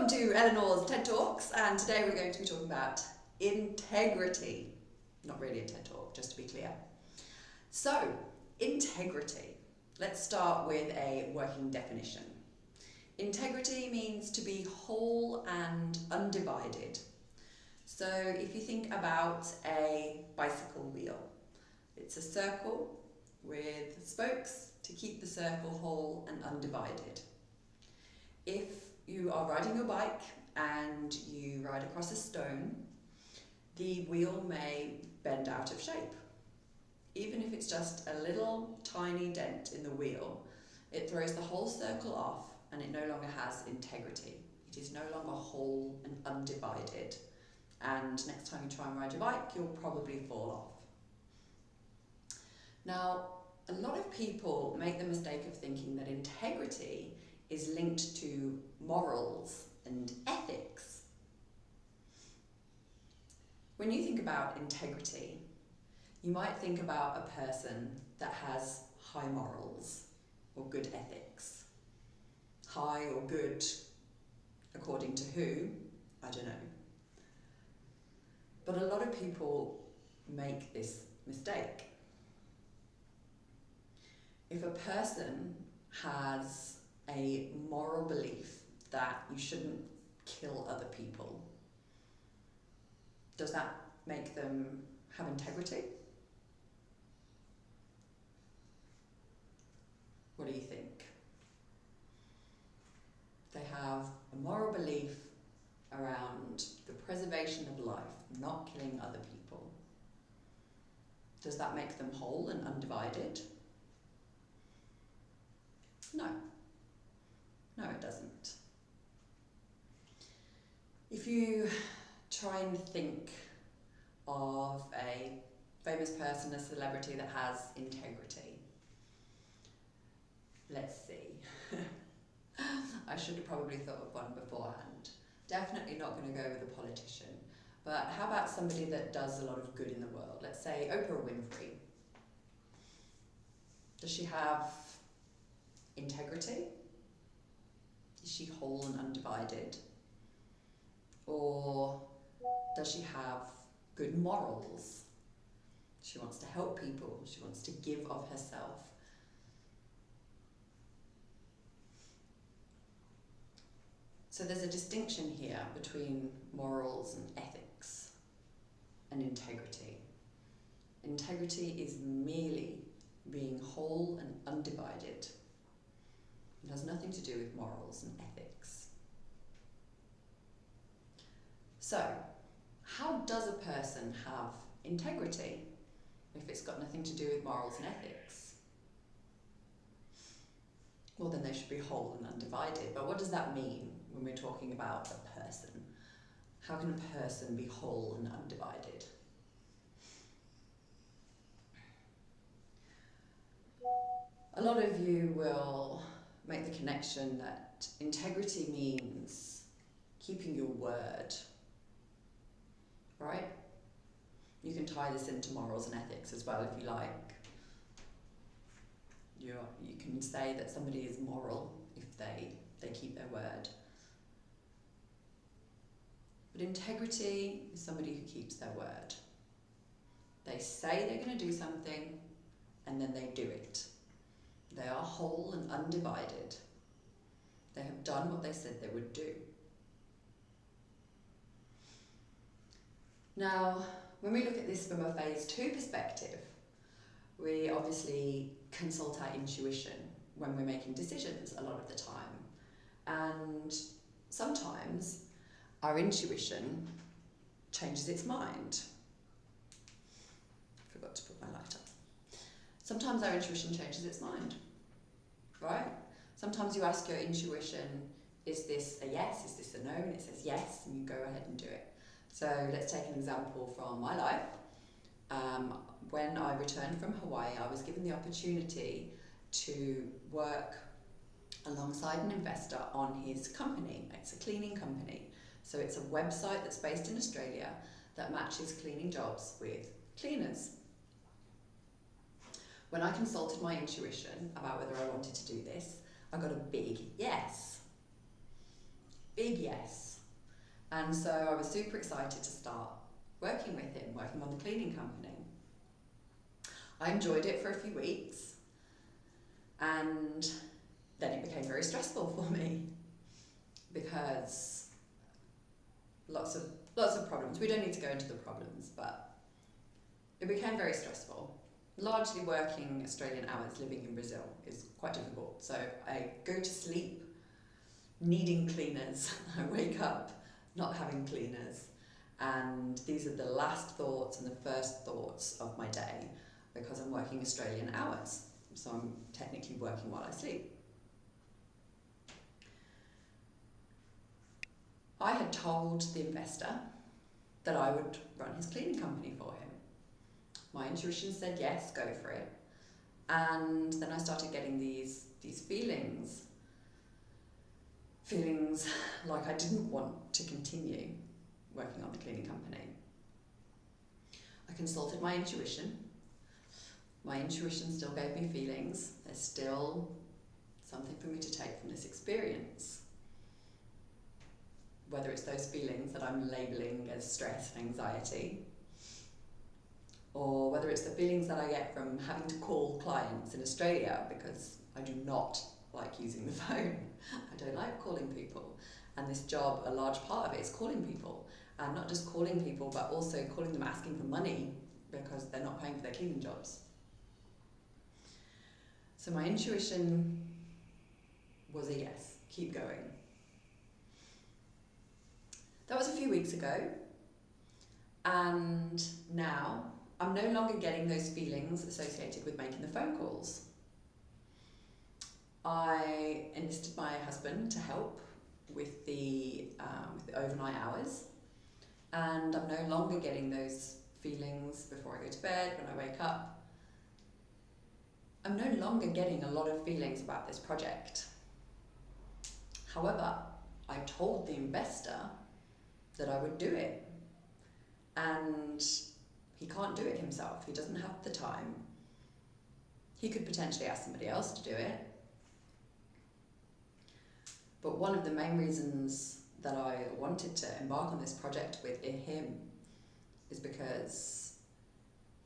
Welcome to Eleanor's TED Talks, and today we're going to be talking about integrity. Not really a TED Talk, just to be clear. So, integrity. Let's start with a working definition. Integrity means to be whole and undivided. So, if you think about a bicycle wheel, it's a circle with spokes to keep the circle whole and undivided. If you are riding your bike and you ride across a stone, the wheel may bend out of shape. Even if it's just a little tiny dent in the wheel, it throws the whole circle off and it no longer has integrity. It is no longer whole and undivided. And next time you try and ride your bike, you'll probably fall off. Now, a lot of people make the mistake of thinking that integrity is linked to morals and ethics. When you think about integrity, you might think about a person that has high morals or good ethics. High or good, according to who, I don't know. But a lot of people make this mistake. If a person has a moral belief that you shouldn't kill other people, does that make them have integrity? What do you think? They have a moral belief around the preservation of life, not killing other people. Does that make them whole and undivided? No. No, it doesn't. If you try and think of a famous person, a celebrity that has integrity, let's see. I should have probably thought of one beforehand. Definitely not going to go with a politician. But how about somebody that does a lot of good in the world? Let's say Oprah Winfrey. Does she have integrity? Is she whole and undivided? Or does she have good morals? She wants to help people. She wants to give of herself. So there's a distinction here between morals and ethics and integrity. Integrity is merely being whole and undivided. It has nothing to do with morals and ethics. So, how does a person have integrity if it's got nothing to do with morals and ethics? Well, then they should be whole and undivided. But what does that mean when we're talking about a person? How can a person be whole and undivided? A lot of you will make the connection that integrity means keeping your word, right? You can tie this into morals and ethics as well if you like. You can say that somebody is moral if they keep their word. But integrity is somebody who keeps their word. They say they're going to do something and then they do it. They are whole and undivided. They have done what they said they would do. Now, when we look at this from a phase 2 perspective, we obviously consult our intuition when we're making decisions a lot of the time. And sometimes our intuition changes its mind. Forgot to put my light up. Sometimes our intuition changes its mind, right? Sometimes you ask your intuition, is this a yes, is this a no? And it says yes, and you go ahead and do it. So let's take an example from my life. When I returned from Hawaii, I was given the opportunity to work alongside an investor on his company. It's a cleaning company. So it's a website that's based in Australia that matches cleaning jobs with cleaners. When I consulted my intuition about whether I wanted to do this, I got a big yes. big yes. And so I was super excited to start working with him, working on the cleaning company. I enjoyed it for a few weeks, and then it became very stressful for me because lots of problems. We don't need to go into the problems, but it became very stressful. Largely working Australian hours, living in Brazil is quite difficult. So I go to sleep needing cleaners. I wake up not having cleaners. And these are the last thoughts and the first thoughts of my day because I'm working Australian hours. So I'm technically working while I sleep. I had told the investor that I would run his cleaning company for him. My intuition said yes, go for it. And then I started getting these feelings like I didn't want to continue working on the cleaning company. I consulted my intuition. My intuition still gave me feelings. There's still something for me to take from this experience. Whether it's those feelings that I'm labelling as stress and anxiety, or whether it's the feelings that I get from having to call clients in Australia because I do not like using the phone. I don't like calling people. And this job, a large part of it is calling people. And not just calling people, but also calling them asking for money because they're not paying for their cleaning jobs. So my intuition was a yes, keep going. That was a few weeks ago. And now I'm no longer getting those feelings associated with making the phone calls. I enlisted my husband to help with the overnight hours, and I'm no longer getting those feelings before I go to bed, when I wake up. I'm no longer getting a lot of feelings about this project. However, I told the investor that I would do it, and he can't do it himself. He doesn't have the time. He could potentially ask somebody else to do it. But one of the main reasons that I wanted to embark on this project with him is because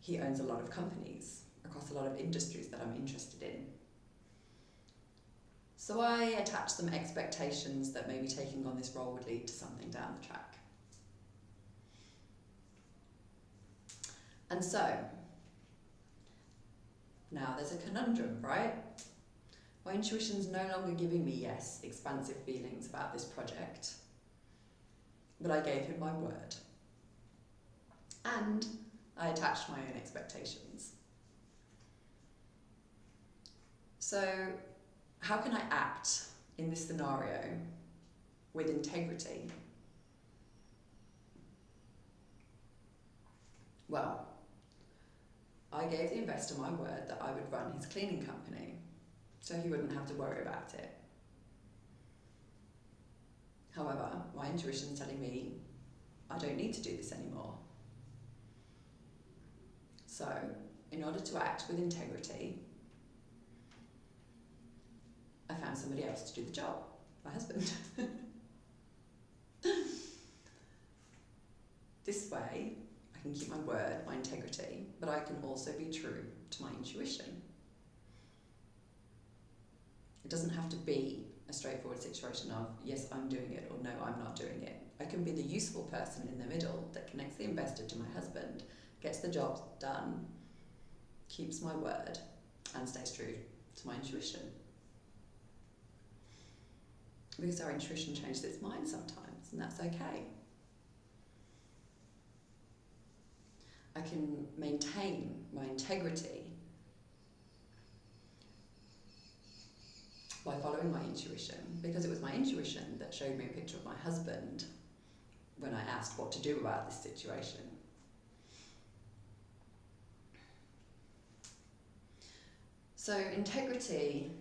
he owns a lot of companies across a lot of industries that I'm interested in. So I attached some expectations that maybe taking on this role would lead to something down the track. And so, now there's a conundrum, right? My intuition's no longer giving me, yes, expansive feelings about this project, but I gave him my word. And I attached my own expectations. So, how can I act in this scenario with integrity? Well, I gave the investor my word that I would run his cleaning company, so he wouldn't have to worry about it. However, my intuition is telling me I don't need to do this anymore. So, in order to act with integrity, I found somebody else to do the job, my husband. This way, I can keep my word, my integrity, but I can also be true to my intuition. It doesn't have to be a straightforward situation of, yes, I'm doing it, or no, I'm not doing it. I can be the useful person in the middle that connects the investor to my husband, gets the job done, keeps my word, and stays true to my intuition. Because our intuition changes its mind sometimes, and that's okay. I can maintain my integrity by following my intuition, because it was my intuition that showed me a picture of my husband when I asked what to do about this situation. So integrity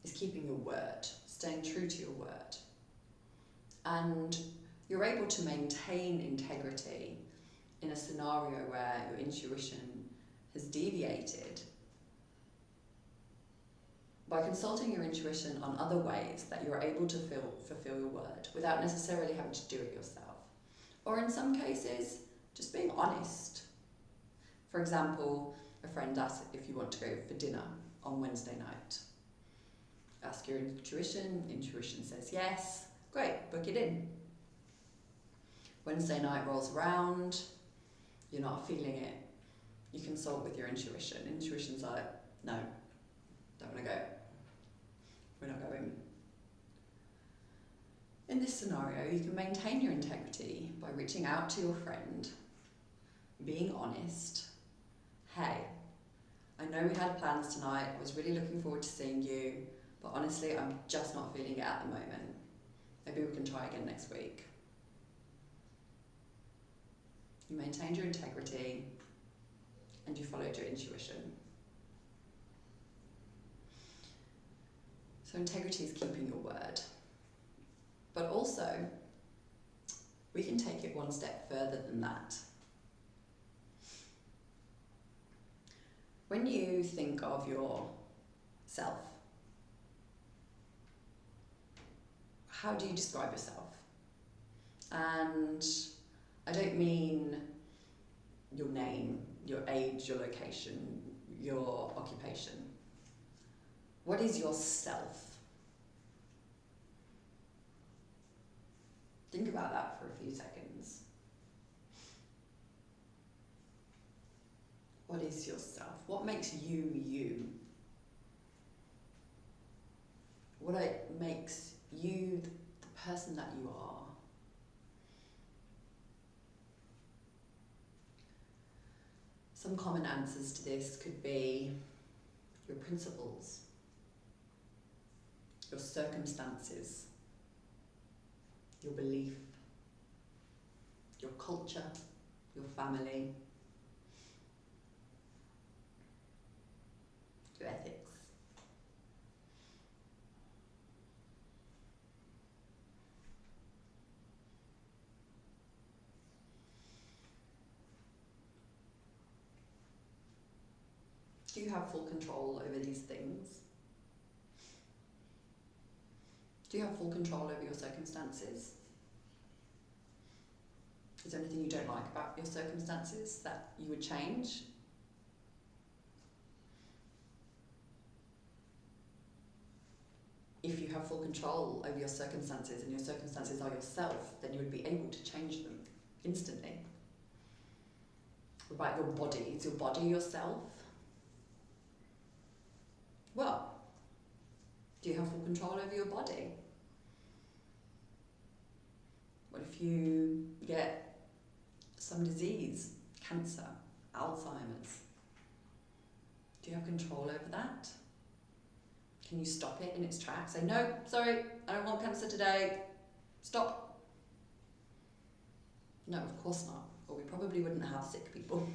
is keeping your word, staying true to your word. And you're able to maintain integrity in a scenario where your intuition has deviated by consulting your intuition on other ways that you're able to fulfill your word without necessarily having to do it yourself. Or in some cases, just being honest. For example, a friend asks if you want to go for dinner on Wednesday night. Ask your intuition says yes, great, book it in. Wednesday night rolls around, you're not feeling it, you consult with your intuition. Intuition's like, no, don't want to go. We're not going. In this scenario, you can maintain your integrity by reaching out to your friend, being honest. Hey, I know we had plans tonight, I was really looking forward to seeing you, but honestly, I'm just not feeling it at the moment. Maybe we can try again next week. You maintained your integrity and you followed your intuition. So integrity is keeping your word. But also, we can take it one step further than that. When you think of yourself, how do you describe yourself? And I don't mean your name, your age, your location, your occupation. What is your self? Think about that for a few seconds. What is yourself? What makes you you? What makes you the person that you are? Some common answers to this could be your principles, your circumstances, your belief, your culture, your family, your ethics. Do you have full control over these things? Do you have full control over your circumstances? Is there anything you don't like about your circumstances that you would change? If you have full control over your circumstances and your circumstances are yourself, then you would be able to change them instantly. What about your body? Is your body yourself? Well, do you have full control over your body? What if you get some disease, cancer, Alzheimer's? Do you have control over that? Can you stop it in its tracks? Say, no, sorry, I don't want cancer today. Stop. No, of course not. Or we probably wouldn't have sick people.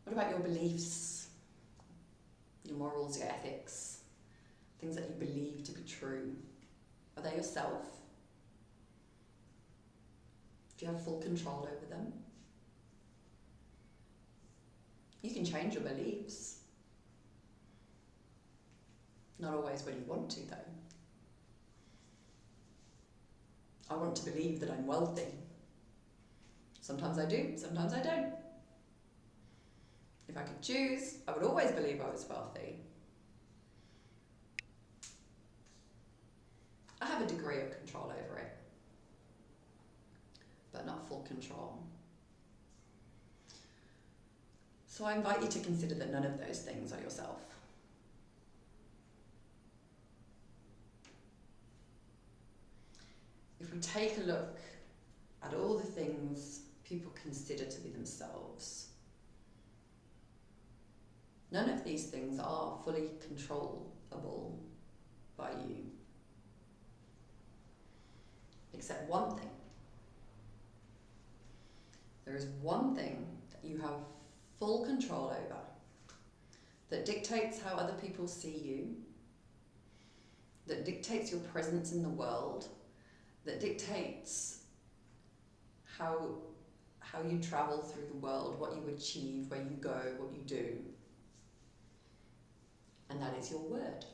What about your beliefs? Your morals, your ethics? Things that you believe to be true? Are they yourself? Do you have full control over them? You can change your beliefs. Not always when you want to, though. I want to believe that I'm wealthy. Sometimes I do, sometimes I don't. If I could choose, I would always believe I was wealthy. I have a degree of control over it, but not full control. So I invite you to consider that none of those things are yourself. If we take a look at all the things people consider to be themselves, none of these things are fully controllable by you. Except one thing. There is one thing that you have full control over that dictates how other people see you, that dictates your presence in the world, that dictates how you travel through the world, what you achieve, where you go, what you do. and that is your word.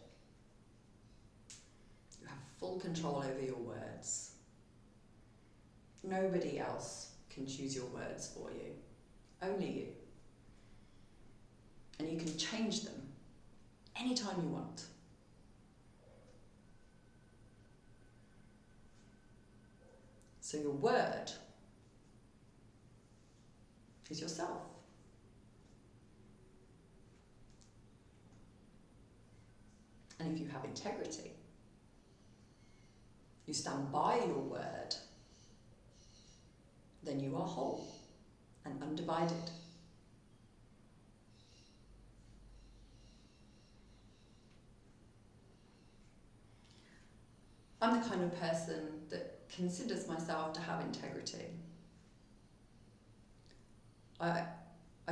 You have full control over your words. Nobody else can choose your words for you, only you. And you can change them anytime you want. So your word is yourself. And if you have integrity, you stand by your word, then you are whole and undivided. I'm the kind of person that considers myself to have integrity. I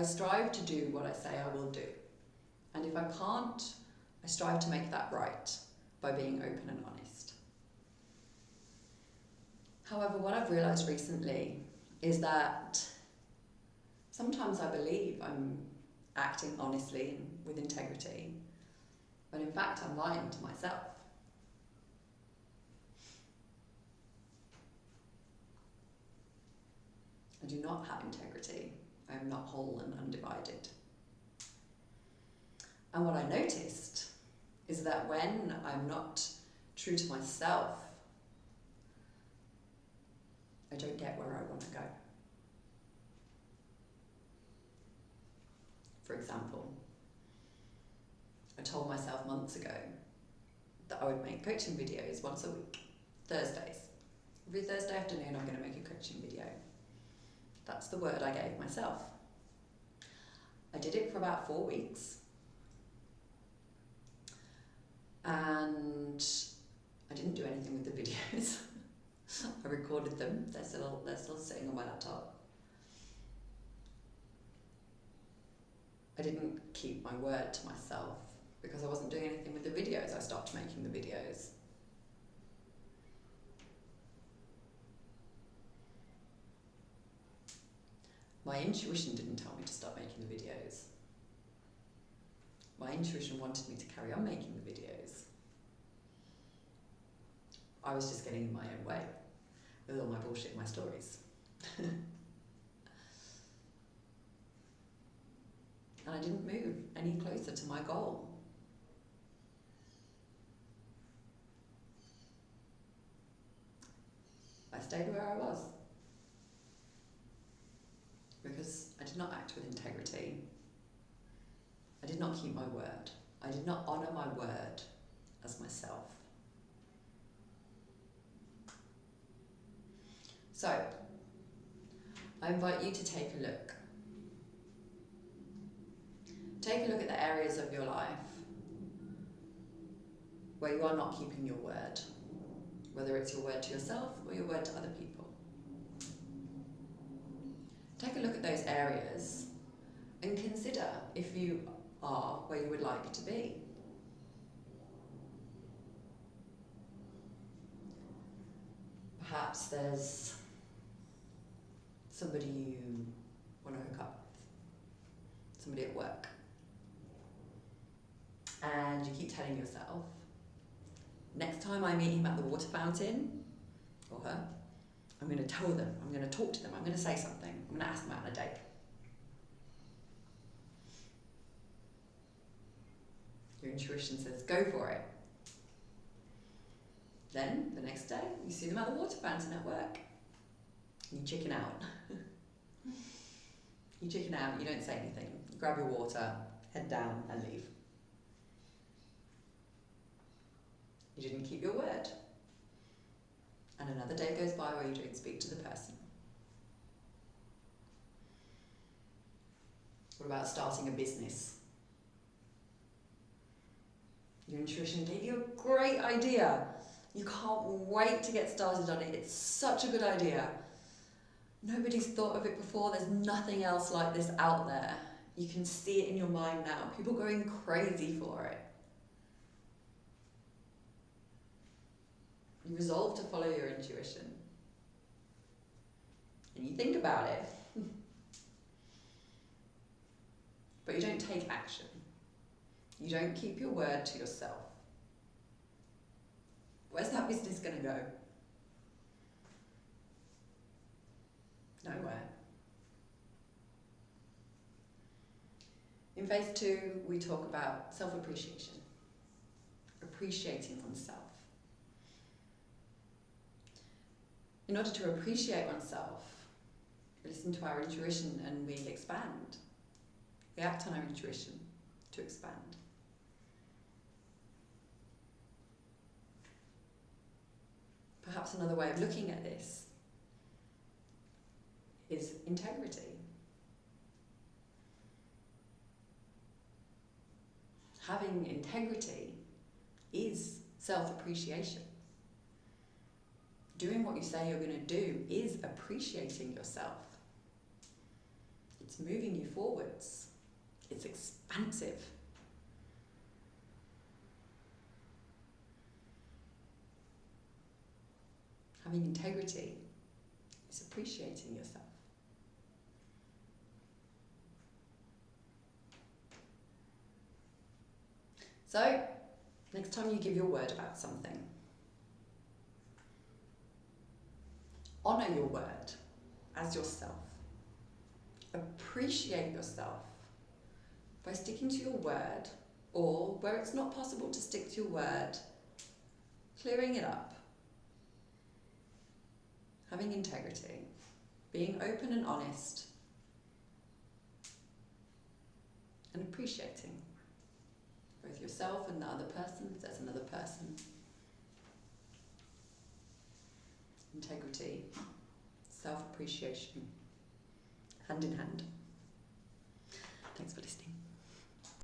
strive to do what I say I will do. And if I can't, I strive to make that right by being open and honest. However, what I've realised recently is that sometimes I believe I'm acting honestly and with integrity, but in fact I'm lying to myself. I do not have integrity. I am not whole and undivided. And what I noticed is that when I'm not true to myself, I don't get where I want to go. For example, I told myself months ago that I would make coaching videos once a week, Thursdays. Every Thursday afternoon I'm going to make a coaching video. That's the word I gave myself. I did it for about 4 weeks. And I didn't do anything with the videos. I recorded them. They're still sitting on my laptop. I didn't keep my word to myself because I wasn't doing anything with the videos. I stopped making the videos. My intuition didn't tell me to stop making the videos. My intuition wanted me to carry on making the videos. I was just getting in my own way with all my bullshit and my stories. And I didn't move any closer to my goal. I stayed where I was because I did not act with integrity. I did not keep my word. I did not honour my word as myself. So, I invite you to take a look. Take a look at the areas of your life where you are not keeping your word, whether it's your word to yourself or your word to other people. Take a look at those areas and consider if you are where you would like to be. Perhaps there's somebody you want to hook up with, somebody at work, and you keep telling yourself, next time I meet him at the water fountain, or her, I'm going to tell them, I'm going to talk to them, I'm going to say something, I'm going to ask them out on a date. Your intuition says, go for it. Then, the next day, you see them at the water fountain at work. You chicken out. You chicken out, you don't say anything. You grab your water, head down and leave. You didn't keep your word. And another day goes by where you don't speak to the person. What about starting a business? Your intuition gave you a great idea. You can't wait to get started on it. It's such a good idea. Nobody's thought of it before. There's nothing else like this out there. You can see it in your mind now. People going crazy for it. You resolve to follow your intuition. And you think about it. But you don't take action. You don't keep your word to yourself. Where's that business going to go? Nowhere. In phase 2, we talk about self-appreciation, appreciating oneself. In order to appreciate oneself, we listen to our intuition and we expand. We act on our intuition to expand. Perhaps another way of looking at this is integrity. Having integrity is self-appreciation. Doing what you say you're going to do is appreciating yourself. It's moving you forwards. It's expansive. Having integrity is appreciating yourself. So, next time you give your word about something, honour your word as yourself. Appreciate yourself by sticking to your word, or where it's not possible to stick to your word, clearing it up. Having integrity, being open and honest, and appreciating both yourself and the other person, if there's another person. Integrity, self-appreciation, hand in hand. Thanks for listening.